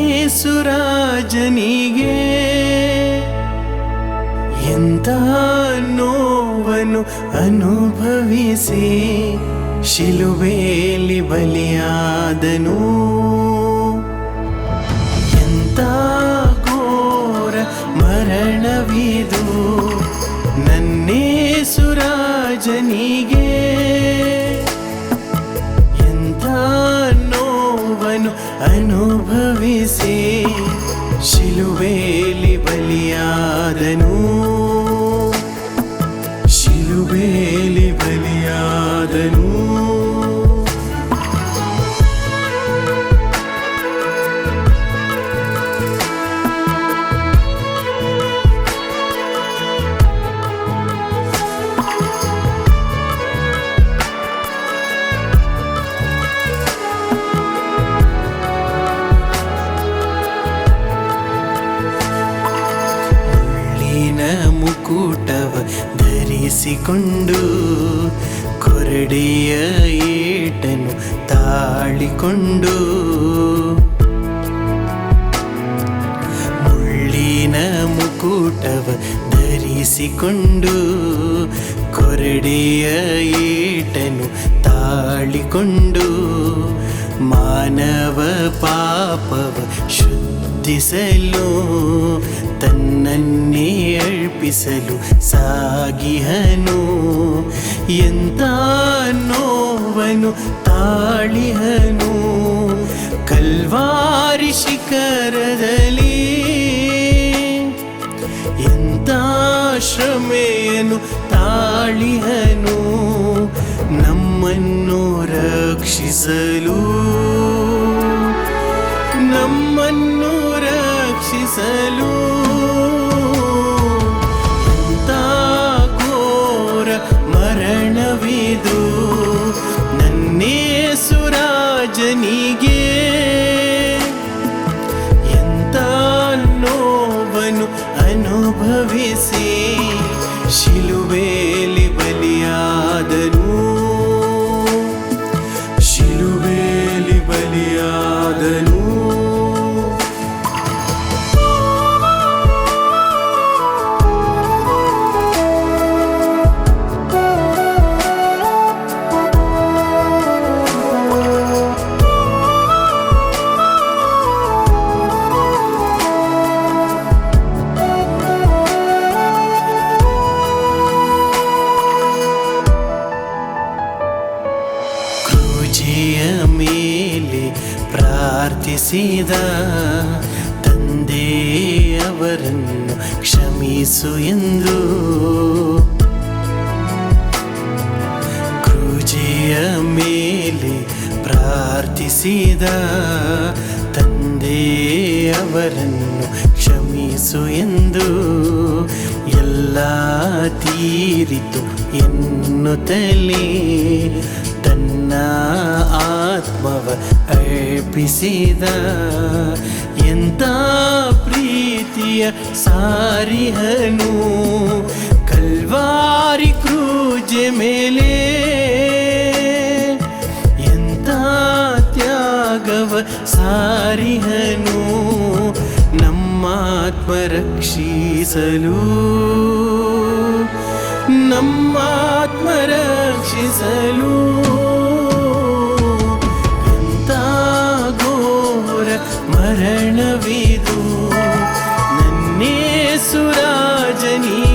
ನನ್ನೇಸುರಾಜನಿಗೆ ಎಂಥ ನೋವನ್ನು ಅನುಭವಿಸಿ ಶಿಲುಬೆಯಲ್ಲಿ ಬಲಿಯಾದನು. ಎಂಥ ಘೋರ ಮರಣವಿದು ನನ್ನೇಸುರಾಜನಿಗೆ. ಎಂಥ ನೋವನ್ನು ಅನುಭವಿಸಿ ಶಿಲುಬೆಯಲ್ಲಿ ಬಲಿಯಾದನು. ಶಿಲುಬೆಯಲ್ಲಿ ಬಲಿಯಾದನು. ಮುಕುಟವ ಧರಿಸಿಕೊಂಡು ಕೊರಡೆಯ ಏಟನ್ನು ತಾಳಿಕೊಂಡು ಮುಳ್ಳಿನ ಮುಕುಟವ ಧರಿಸಿಕೊಂಡು ಕೊರಡೆಯ ಏಟನ್ನು ತಾಳಿಕೊಂಡು ಮಾನವ ಪಾಪವ ಶುದ್ಧಿಸಲು ತನ್ನನ್ನೇ ಅರ್ಪಿಸಲು ಸಾಗಿಹನು. ಎಂಥ ನೋವನ್ನು ತಾಳಿಹನು ಕಲ್ವಾರಿ ಶಿಖರದಲ್ಲಿ. ಎಂಥ ಶ್ರಮೆಯನ್ನು ತಾಳಿಹನು ನಮ್ಮನ್ನು ರಕ್ಷಿಸಲು. ನಮ್ಮನ್ನು ರಕ್ಷಿಸಲು. ಎಂಥ ಘೋರ ಮರಣವಿದು ನನ್ನೇಸುರಾಜನಿಗೆ. ಎಂಥ ನೋವನ್ನು ಅನುಭವಿಸಿ ಶಿಲುಬೆಯಲ್ಲಿ ಬಲಿಯಾದನು. ಶಿಲುಬೆಯಲ್ಲಿ ಬಲಿಯಾದನು. ಮೇಲೆ ಪ್ರಾರ್ಥಿಸಿದ ತಂದೆ ಅವರನ್ನು ಕ್ಷಮಿಸು ಎಂದು. ಕ್ರೂಜೆಯ ಮೇಲೆ ಪ್ರಾರ್ಥಿಸಿದ ತಂದೆ ಅವರನ್ನು ಕ್ಷಮಿಸು ಎಂದು. ಎಲ್ಲ ತೀರಿತು ಎನ್ನುತ್ತಲೇ ತನ್ನ ಆತ್ಮವ ಅರ್ಪಿಸಿದ. ಎಂಥ ಪ್ರೀತಿಯ ಸಾರಿಹನು ಕಲ್ವಾರಿ ಕ್ರೂಜೆ ಮೇಲೆ. ಎಂಥ ತ್ಯಾಗವ ಸಾರಿಹನು ನಮ್ಮ ಆತ್ಮ ರಕ್ಷಿಸಲು. ನಮ್ಮ ಆತ್ಮ ರಕ್ಷಿಸಲು. ಎಂಥ ಘೋರ ಮರಣವಿದು ನನ್ನೇಸುರಾಜನಿಗೆ.